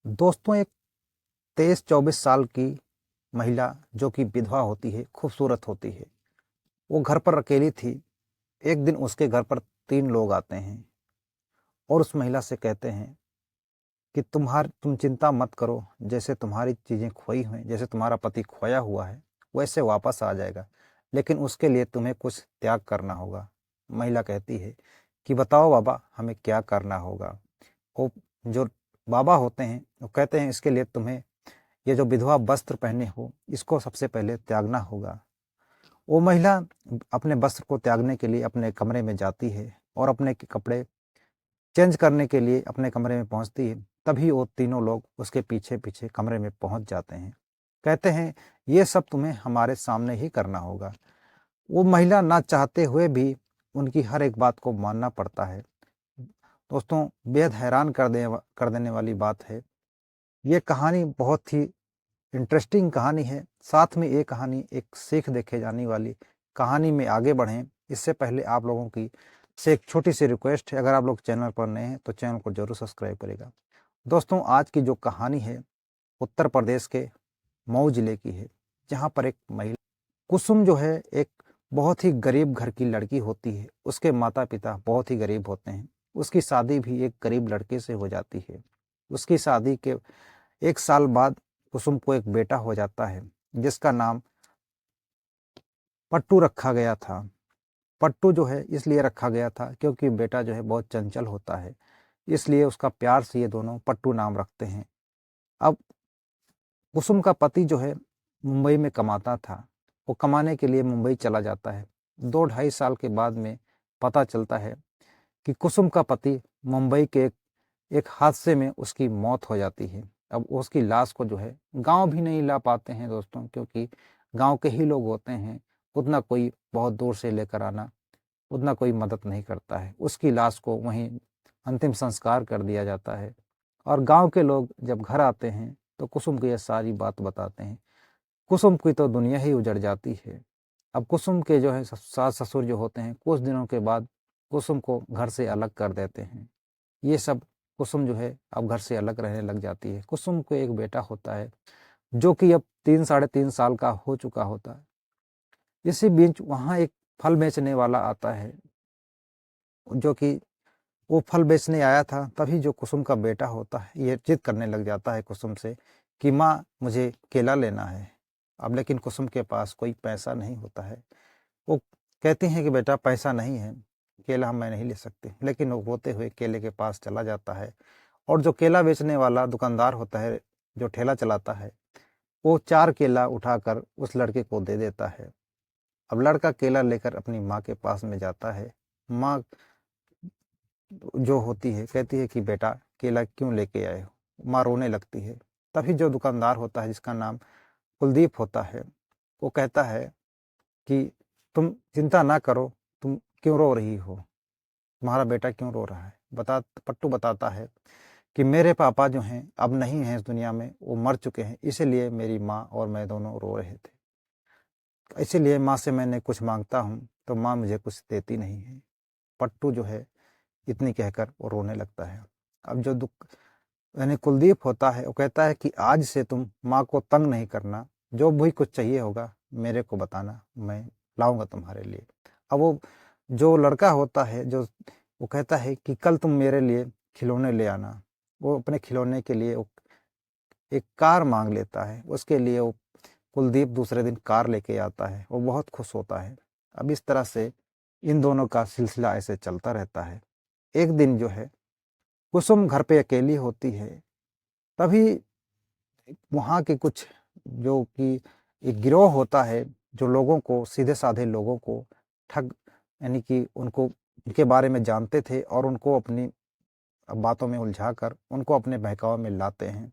दोस्तों, एक 23-24 साल की महिला जो कि विधवा होती है, खूबसूरत होती है, वो घर पर अकेली थी। एक दिन उसके घर पर 3 लोग आते हैं और उस महिला से कहते हैं कि तुम चिंता मत करो, जैसे तुम्हारी चीज़ें खोई हुई, जैसे तुम्हारा पति खोया हुआ है, वैसे वापस आ जाएगा, लेकिन उसके लिए तुम्हें कुछ त्याग करना होगा। महिला कहती है कि बताओ बाबा, हमें क्या करना होगा? वो जो बाबा होते हैं, वो कहते हैं इसके लिए तुम्हें ये जो विधवा वस्त्र पहने हो, इसको सबसे पहले त्यागना होगा। वो महिला अपने वस्त्र को त्यागने के लिए अपने कमरे में जाती है और अपने कपड़े चेंज करने के लिए अपने कमरे में पहुंचती है। तभी वो तीनों लोग उसके पीछे पीछे कमरे में पहुंच जाते हैं। कहते हैं ये सब तुम्हें हमारे सामने ही करना होगा। वो महिला ना चाहते हुए भी उनकी हर एक बात को मानना पड़ता है। दोस्तों, बेहद हैरान कर देने वाली बात है। ये कहानी बहुत ही इंटरेस्टिंग कहानी है। साथ में ये कहानी एक सीख देखे जाने वाली कहानी में आगे बढ़ें, इससे पहले आप लोगों की से एक छोटी सी रिक्वेस्ट है, अगर आप लोग चैनल पर नए हैं तो चैनल को जरूर सब्सक्राइब करेगा। दोस्तों, आज की जो कहानी है उत्तर प्रदेश के मऊ जिले की है, जहाँ पर एक महिला कुसुम जो है, एक बहुत ही गरीब घर की लड़की होती है। उसके माता पिता बहुत ही गरीब होते हैं। उसकी शादी भी एक गरीब लड़के से हो जाती है। उसकी शादी के 1 साल बाद कुसुम को एक बेटा हो जाता है, जिसका नाम पट्टू रखा गया था। पट्टू जो है इसलिए रखा गया था क्योंकि बेटा जो है बहुत चंचल होता है, इसलिए उसका प्यार से ये दोनों पट्टू नाम रखते हैं। अब कुसुम का पति जो है मुंबई में कमाता था। वो कमाने के लिए मुंबई चला जाता है। 2-2.5 साल के बाद में पता चलता है कि कुसुम का पति मुंबई के एक हादसे में उसकी मौत हो जाती है। अब उसकी लाश को जो है गांव भी नहीं ला पाते हैं दोस्तों, क्योंकि गांव के ही लोग होते हैं। उतना कोई बहुत दूर से लेकर आना, उतना कोई मदद नहीं करता है। उसकी लाश को वहीं अंतिम संस्कार कर दिया जाता है। और गांव के लोग जब घर आते हैं तो कुसुम को यह सारी बात बताते हैं। कुसुम की तो दुनिया ही उजड़ जाती है। अब कुसुम के जो है सास ससुर जो होते हैं, कुछ दिनों के बाद कुसुम को घर से अलग कर देते हैं। ये सब कुसुम जो है अब घर से अलग रहने लग जाती है। कुसुम को एक बेटा होता है जो कि अब 3-3.5 साल का हो चुका होता है। इसी बीच वहाँ एक फल बेचने वाला आता है, जो कि वो फल बेचने आया था। तभी जो कुसुम का बेटा होता है ये जिद करने लग जाता है कुसुम से कि माँ, मुझे केला लेना है। अब लेकिन कुसुम के पास कोई पैसा नहीं होता है। वो कहती हैं कि बेटा, पैसा नहीं है, केला मैं नहीं ले सकती। लेकिन वो रोते हुए केले के पास चला जाता है और जो केला बेचने वाला दुकानदार होता है, जो ठेला चलाता है, वो 4 केला उठाकर उस लड़के को दे देता है। अब लड़का केला लेकर अपनी माँ के पास में जाता है। माँ जो होती है कहती है कि बेटा, केला क्यों लेके आए हो? माँ रोने लगती है। तभी जो दुकानदार होता है, जिसका नाम कुलदीप होता है, वो कहता है कि तुम चिंता ना करो, तुम क्यों रो रही हो? तुम्हारा बेटा क्यों रो रहा है? पट्टू बताता है कि मेरे पापा जो हैं अब नहीं हैं इस दुनिया में, वो मर चुके हैं, इसीलिए मेरी माँ और मैं दोनों रो रहे थे। इसीलिए माँ से मैंने कुछ मांगता हूँ तो माँ मुझे कुछ देती नहीं है। पट्टू जो है इतनी कहकर वो रोने लगता है। अब जो दुख यानी कुलदीप होता है, वो कहता है कि आज से तुम माँ को तंग नहीं करना, जो भी कुछ चाहिए होगा मेरे को बताना, मैं लाऊंगा तुम्हारे लिए। अब वो जो लड़का होता है, जो वो कहता है कि कल तुम मेरे लिए खिलौने ले आना। वो अपने खिलौने के लिए वो एक कार मांग लेता है। उसके लिए वो कुलदीप दूसरे दिन कार लेके आता है। वो बहुत खुश होता है। अब इस तरह से इन दोनों का सिलसिला ऐसे चलता रहता है। एक दिन जो है कुसुम घर पे अकेली होती है। तभी वहाँ के कुछ जो कि एक गिरोह होता है, जो लोगों को, सीधे साधे लोगों को ठग यानी कि उनको उनके बारे में जानते थे और उनको अपनी बातों में उलझाकर उनको अपने बहकावे में लाते हैं।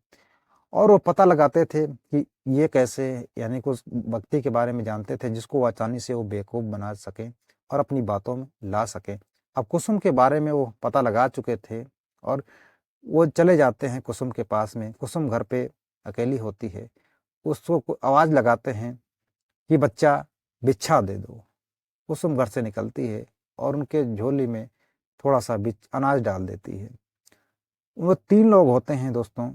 और वो पता लगाते थे कि ये कैसे, यानी कि उस व्यक्ति के बारे में जानते थे जिसको वो आसानी से वो बेवकूफ़ बना सकें और अपनी बातों में ला सकें। अब कुसुम के बारे में वो पता लगा चुके थे और वो चले जाते हैं कुसुम के पास में। कुसुम घर पे अकेली होती है। उसको आवाज़ लगाते हैं कि बच्चा, भिक्षा दे दो। कुसुम घर से निकलती है और उनके झोली में थोड़ा सा अनाज डाल देती है। वो 3 लोग होते हैं दोस्तों।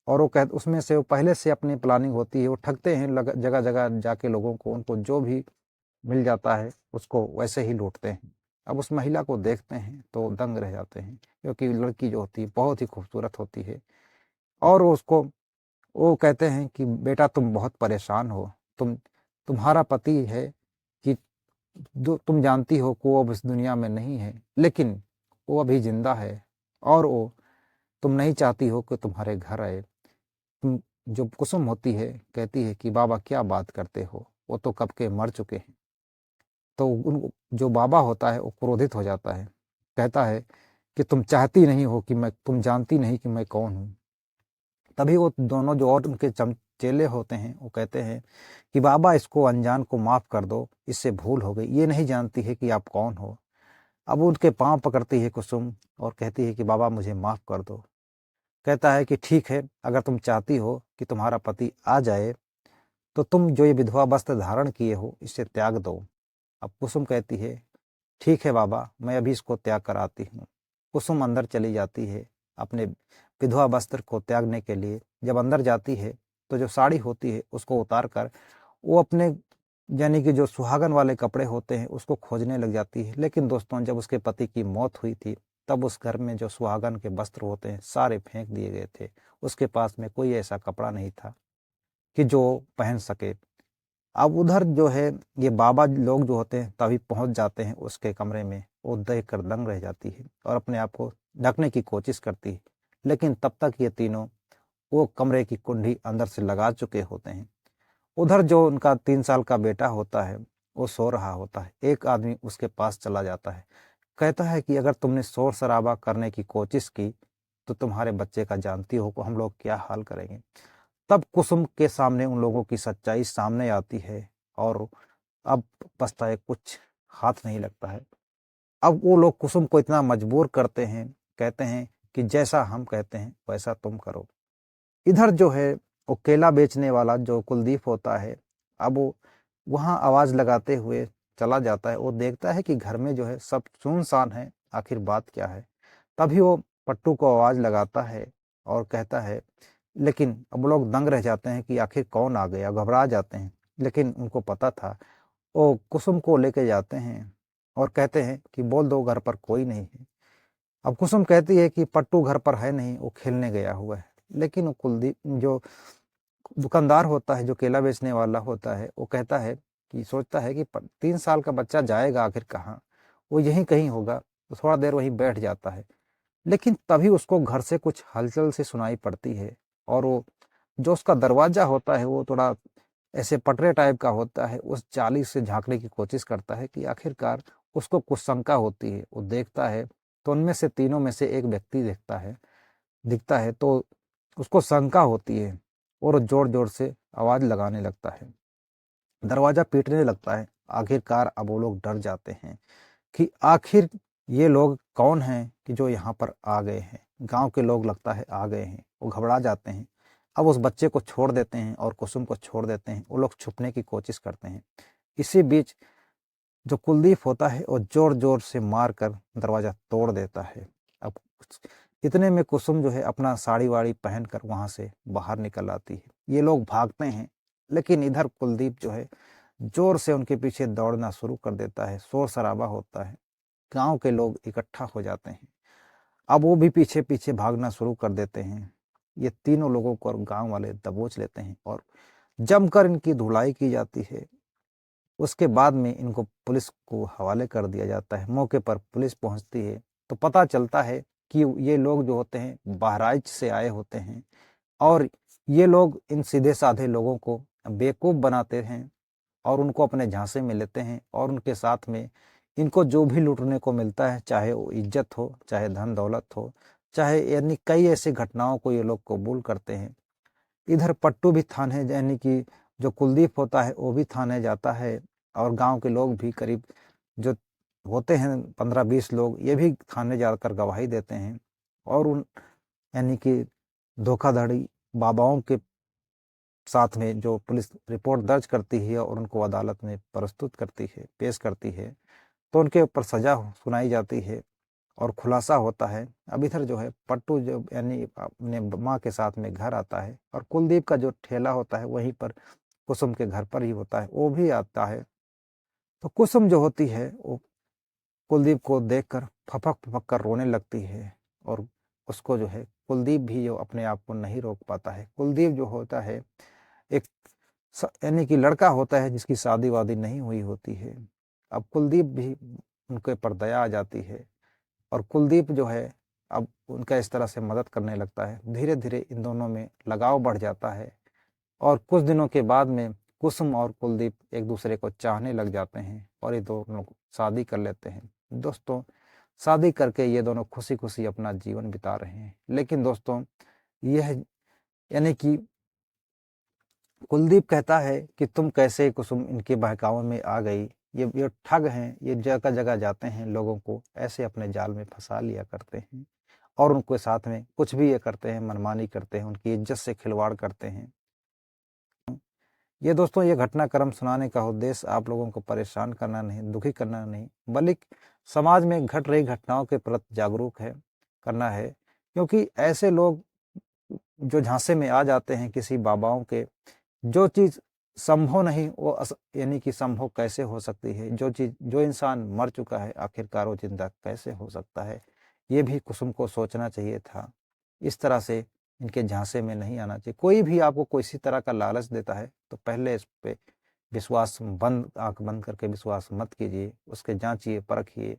और वो उसमें से वो पहले से अपनी प्लानिंग होती है, वो ठगते हैं जगह जगह जाके लोगों को, उनको जो भी मिल जाता है उसको वैसे ही लूटते हैं। अब उस महिला को देखते हैं तो दंग रह जाते हैं, क्योंकि लड़की जो होती है बहुत ही खूबसूरत होती है। और वो कहते हैं कि बेटा तुम बहुत परेशान हो, तुम्हारा पति है कि जो तुम जानती हो कि वो अब इस दुनिया में नहीं है, लेकिन वो अभी जिंदा है और वो तुम नहीं चाहती हो कि तुम्हारे घर आए। तुम जो कुसुम होती है कहती है कि बाबा क्या बात करते हो, वो तो कब के मर चुके हैं। तो उन जो बाबा होता है वो क्रोधित हो जाता है, कहता है कि तुम चाहती नहीं हो कि तुम जानती नहीं कि मैं कौन हूँ। तभी वो दोनों जो और उनके चेले होते हैं वो कहते हैं कि बाबा इसको अनजान को माफ कर दो, इससे भूल हो गई, ये नहीं जानती है कि आप कौन हो। अब वो उनके पांव पकड़ती है कुसुम और कहती है कि बाबा मुझे माफ कर दो। कहता है कि ठीक है, अगर तुम चाहती हो कि तुम्हारा पति आ जाए तो तुम जो ये विधवा वस्त्र धारण किए हो इसे त्याग दो। अब कुसुम कहती है ठीक है बाबा, मैं अभी इसको त्याग कर आती हूँ। कुसुम अंदर चली जाती है अपने विधवा वस्त्र को त्यागने के लिए। जब अंदर जाती है तो जो साड़ी होती है उसको उतार कर वो अपने यानी कि जो सुहागन वाले कपड़े होते हैं उसको खोजने लग जाती है। लेकिन दोस्तों, जब उसके पति की मौत हुई थी तब उस घर में जो सुहागन के वस्त्र होते हैं सारे फेंक दिए गए थे। उसके पास में कोई ऐसा कपड़ा नहीं था कि जो पहन सके। अब उधर जो है ये बाबा लोग जो होते हैं तभी पहुंच जाते हैं उसके कमरे में। वो देख कर दंग रह जाती है और अपने आप को ढकने की कोशिश करती है, लेकिन तब तक ये तीनों वो कमरे की कुंडी अंदर से लगा चुके होते हैं। उधर जो उनका 3 साल का बेटा होता है वो सो रहा होता है। एक आदमी उसके पास चला जाता है, कहता है कि अगर तुमने शोर शराबा करने की कोशिश की तो तुम्हारे बच्चे का जानती हो को हम लोग क्या हाल करेंगे। तब कुसुम के सामने उन लोगों की सच्चाई सामने आती है और अब पछताए कुछ हाथ नहीं लगता है। अब वो लोग कुसुम को इतना मजबूर करते हैं, कहते हैं कि जैसा हम कहते हैं वैसा तुम करो। इधर जो है वो केला बेचने वाला जो कुलदीप होता है, अब वो वहां आवाज लगाते हुए चला जाता है। वो देखता है कि घर में जो है सब सुनसान है, आखिर बात क्या है। तभी वो पट्टू को आवाज लगाता है और कहता है, लेकिन अब लोग दंग रह जाते हैं कि आखिर कौन आ गया, घबरा जाते हैं। लेकिन उनको पता था। वो कुसुम को लेके जाते हैं और कहते हैं कि बोल दो घर पर कोई नहीं है। अब कुसुम कहती है कि पट्टू घर पर है नहीं, वो खेलने गया हुआ है। लेकिन वो कुलदीप जो दुकानदार होता है, जो केला बेचने वाला होता है, वो कहता है कि सोचता है कि 3 साल का बच्चा जाएगा आखिर कहाँ, वो यहीं कहीं होगा। तो थोड़ा देर वहीं बैठ जाता है। लेकिन तभी उसको घर से कुछ हलचल सी सुनाई पड़ती है और वो जो उसका दरवाजा होता है वो थोड़ा ऐसे पटरे टाइप का होता है। उस जाली से झांकने की कोशिश करता है कि आखिरकार उसको कुछ शंका होती है। वो देखता है तो उनमें से तीनों में से एक व्यक्ति दिखता है तो उसको शंका होती है और जोर जोर से आवाज लगाने लगता है, दरवाजा पीटने लगता है। आखिरकार अब वो लोग डर जाते हैं कि आखिर ये लोग कौन हैं कि जो यहाँ पर आ गए हैं। गांव के लोग लगता है आ गए हैं। वो घबरा जाते हैं। अब उस बच्चे को छोड़ देते हैं और कुसुम को छोड़ देते हैं। वो लोग छुपने की कोशिश करते हैं। इसी बीच जो कुलदीप होता है वो जोर जोर से मार कर दरवाजा तोड़ देता है। अब इतने में कुसुम जो है अपना साड़ी वाड़ी पहन कर वहां से बाहर निकल आती है। ये लोग भागते हैं, लेकिन इधर कुलदीप जो है जोर से उनके पीछे दौड़ना शुरू कर देता है। शोर शराबा होता है, गांव के लोग इकट्ठा हो जाते हैं। अब वो भी पीछे पीछे भागना शुरू कर देते हैं। ये तीनों लोगों को गांव वाले दबोच लेते हैं और जमकर इनकी धुलाई की जाती है। उसके बाद में इनको पुलिस को हवाले कर दिया जाता है। मौके पर पुलिस पहुंचती है तो पता चलता है कि ये लोग जो होते हैं बहराइच से आए होते हैं और ये लोग इन सीधे साधे लोगों को बेवकूफ बनाते हैं और उनको अपने झांसे में लेते हैं। और उनके साथ में इनको जो भी लूटने को मिलता है, चाहे वो इज्जत हो, चाहे धन दौलत हो, चाहे यानी कई ऐसी घटनाओं को ये लोग कबूल करते हैं। इधर पट्टू भी थाने यानी कि जो कुलदीप होता है वो भी थाने जाता है और गांव के लोग भी करीब जो होते हैं 15-20 लोग, ये भी थाने जाकर गवाही देते हैं और उन यानी कि धोखाधड़ी बाबाओं के साथ में जो पुलिस रिपोर्ट दर्ज करती है और उनको अदालत में प्रस्तुत करती है, पेश करती है, तो उनके ऊपर सजा सुनाई जाती है और खुलासा होता है। अब इधर जो है पट्टू जो यानी अपने माँ के साथ में घर आता है और कुलदीप का जो ठेला होता है वहीं पर कुसुम के घर पर ही होता है, वो भी आता है। तो कुसुम जो होती है वो कुलदीप को देखकर फपक फपक कर रोने लगती है और उसको जो है कुलदीप भी जो अपने आप को नहीं रोक पाता है। कुलदीप जो होता है एक यानी कि लड़का होता है जिसकी शादी वादी नहीं हुई होती है। अब कुलदीप भी उनके पर दया आ जाती है और कुलदीप जो है अब उनका इस तरह से मदद करने लगता है। धीरे धीरे इन दोनों में लगाव बढ़ जाता है और कुछ दिनों के बाद में कुसुम और कुलदीप एक दूसरे को चाहने लग जाते हैं और ये दोनों शादी कर लेते हैं। दोस्तों, शादी करके ये दोनों खुशी खुशी अपना जीवन बिता रहे हैं। लेकिन दोस्तों, यह यानी कि कुलदीप कहता है कि तुम कैसे कुसुम इनके बहकावे में आ गई, ये ठग हैं, ये जगह जगह जाते हैं, लोगों को ऐसे अपने जाल में फंसा लिया करते हैं और उनके साथ में कुछ भी ये करते हैं, मनमानी करते हैं, उनकी इज्जत से खिलवाड़ करते हैं। ये दोस्तों, ये घटनाक्रम सुनाने का उद्देश्य आप लोगों को परेशान करना नहीं, दुखी करना नहीं, बल्कि समाज में घट रही घटनाओं के प्रति जागरूक है करना है। क्योंकि ऐसे लोग जो झांसे में आ जाते हैं किसी बाबाओं के, जो चीज़ संभव नहीं वो यानी कि संभव कैसे हो सकती है, जो इंसान मर चुका है आखिरकार वो जिंदा कैसे हो सकता है, ये भी कुसुम को सोचना चाहिए था। इस तरह से इनके झांसे में नहीं आना चाहिए। कोई भी आपको किसी तरह का लालच देता है तो पहले इस पे विश्वास बंद, आंख बंद करके विश्वास मत कीजिए, उसके जांचिए, परखिए।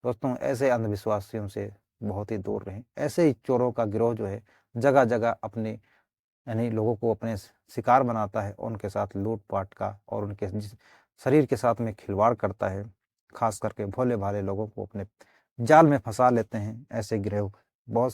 दोस्तों, ऐसे अंधविश्वासियों से बहुत ही दूर रहें। ऐसे ही चोरों का गिरोह जो है जगह जगह अपने यानी लोगों को अपने शिकार बनाता है, उनके साथ लूटपाट का और उनके शरीर के साथ में खिलवाड़ करता है। खास करके भोले भाले लोगों को अपने जाल में फंसा लेते हैं। ऐसे गिरोह बहुत